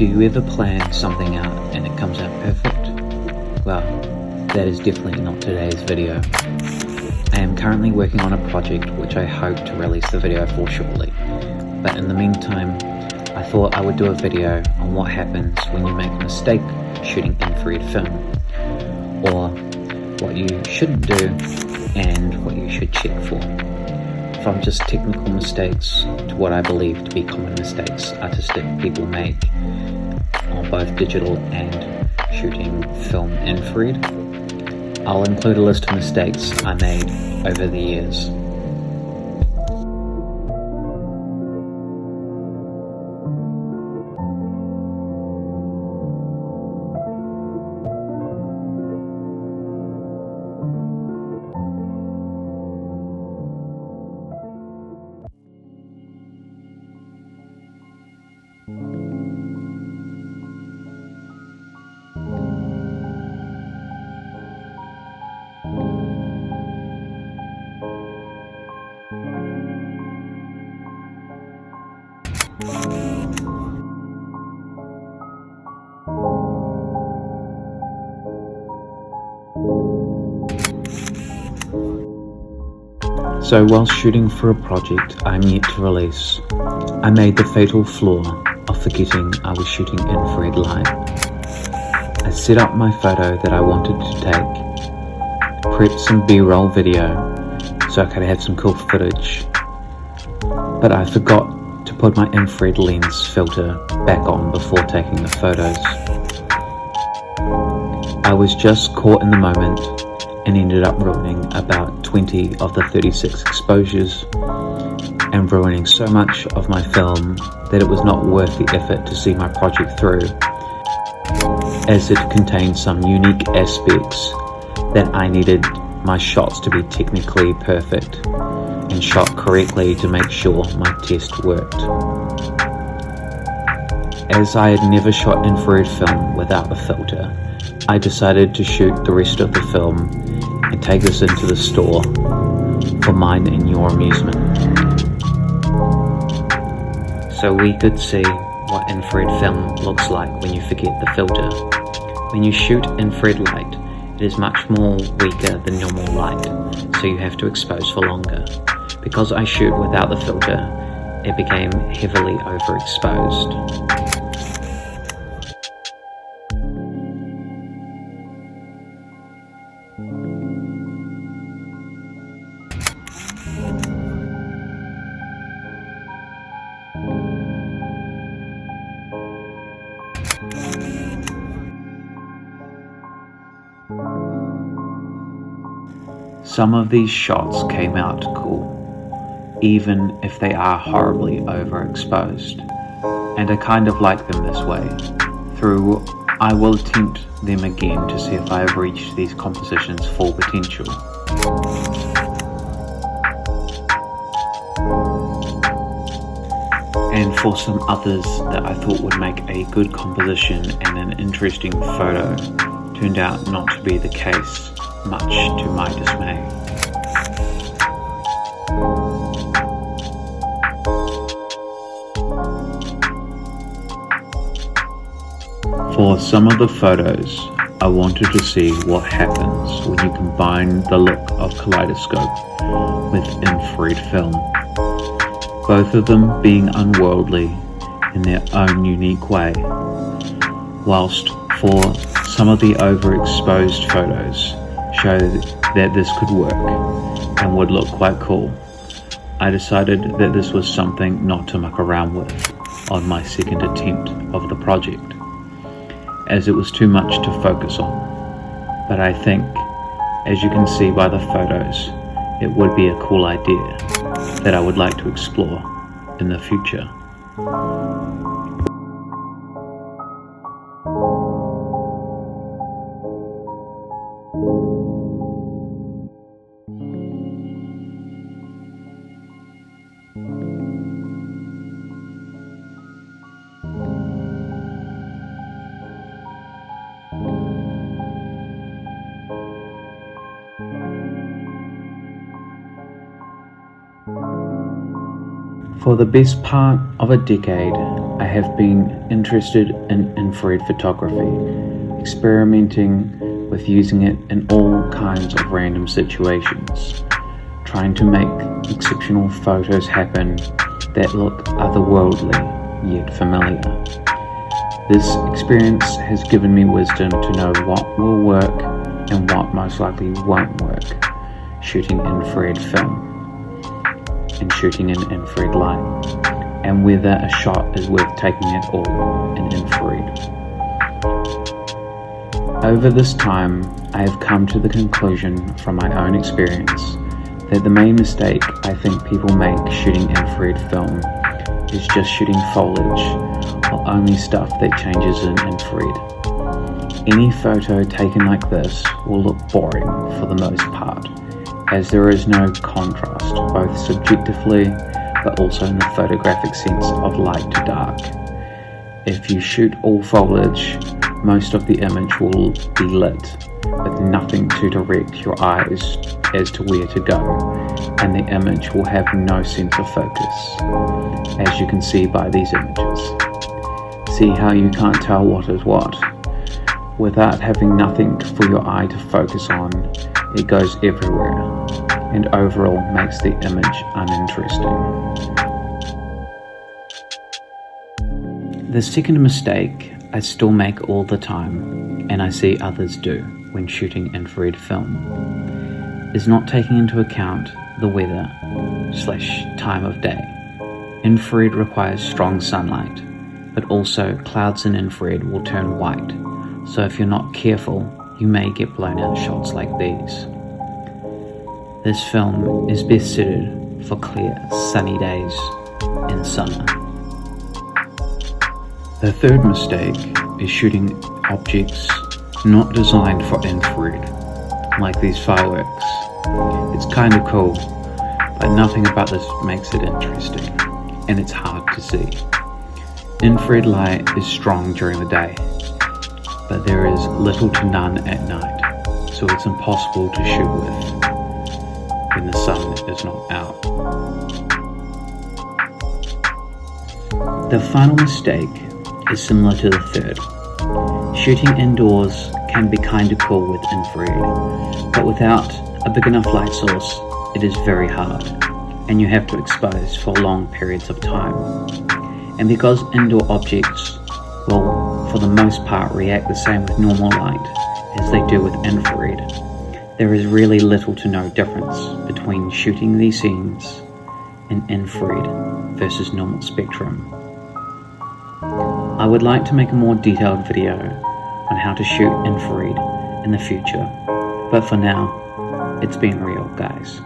Do you ever plan something out and it comes out perfect? Well, that is definitely not today's video. I am currently working on a project which I hope to release the video for shortly, but in the meantime, I thought I would do a video on what happens when you make a mistake shooting infrared film, or what you shouldn't do and what you should check for. From just technical mistakes to what I believe to be common mistakes artistic people make on both digital and shooting film infrared. I'll include a list of mistakes I made over the years. So while shooting for a project I'm yet to release, I made the fatal flaw of forgetting I was shooting infrared light. I set up my photo that I wanted to take, prepped some B-roll video so I could have some cool footage, but I forgot to put my infrared lens filter back on before taking the photos. I was just caught in the moment and ended up ruining about 20 of the 36 exposures and ruining so much of my film that it was not worth the effort to see my project through, as it contained some unique aspects that I needed my shots to be technically perfect and shot correctly to make sure my test worked. As I had never shot infrared film without a filter, I decided to shoot the rest of the film and take this into the store for mine and your amusement, so we could see what infrared film looks like when you forget the filter. When you shoot infrared light, it is much more weaker than normal light, so you have to expose for longer. Because I shoot without the filter, it became heavily overexposed. Some of these shots came out cool, even if they are horribly overexposed, and I kind of like them this way. Through, I will attempt them again to see if I have reached these compositions' full potential. And for some others that I thought would make a good composition and an interesting photo, turned out not to be the case, much to my dismay. For some of the photos, I wanted to see what happens when you combine the look of kaleidoscope with infrared film, both of them being unworldly in their own unique way. Whilst for some of the overexposed photos show that this could work and would look quite cool, I decided that this was something not to muck around with on my second attempt of the project, as it was too much to focus on. But I think, as you can see by the photos, it would be a cool idea that I would like to explore in the future. For the best part of a decade, I have been interested in infrared photography, experimenting with using it in all kinds of random situations, trying to make exceptional photos happen that look otherworldly yet familiar. This experience has given me wisdom to know what will work and what most likely won't work, shooting infrared film and shooting in infrared light, and whether a shot is worth taking at all in infrared. Over this time, I have come to the conclusion from my own experience that the main mistake I think people make shooting infrared film is just shooting foliage or only stuff that changes in infrared. Any photo taken like this will look boring for the most part, as there is no contrast, both subjectively but also in the photographic sense of light to dark. If you shoot all foliage, most of the image will be lit, with nothing to direct your eyes as to where to go, and the image will have no sense of focus, as you can see by these images. See how you can't tell what is what? Without having nothing for your eye to focus on, it goes everywhere, and overall makes the image uninteresting. The second mistake I still make all the time, and I see others do when shooting infrared film, is not taking into account the weather / time of day. Infrared requires strong sunlight, but also clouds in infrared will turn white, so if you're not careful, you may get blown out shots like these. This film is best suited for clear, sunny days in summer. The third mistake is shooting objects not designed for infrared, like these fireworks. It's kinda cool, but nothing about this makes it interesting, and it's hard to see. Infrared light is strong during the day, but there is little to none at night, so it's impossible to shoot with when the sun is not out. The final mistake is similar to the third. Shooting indoors can be kinda cool with infrared, but without a big enough light source, it is very hard, and you have to expose for long periods of time. And because indoor objects will, for the most part, react the same with normal light as they do with infrared, there is really little to no difference between shooting these scenes in infrared versus normal spectrum. I would like to make a more detailed video on how to shoot infrared in the future, but for now, it's been real, guys.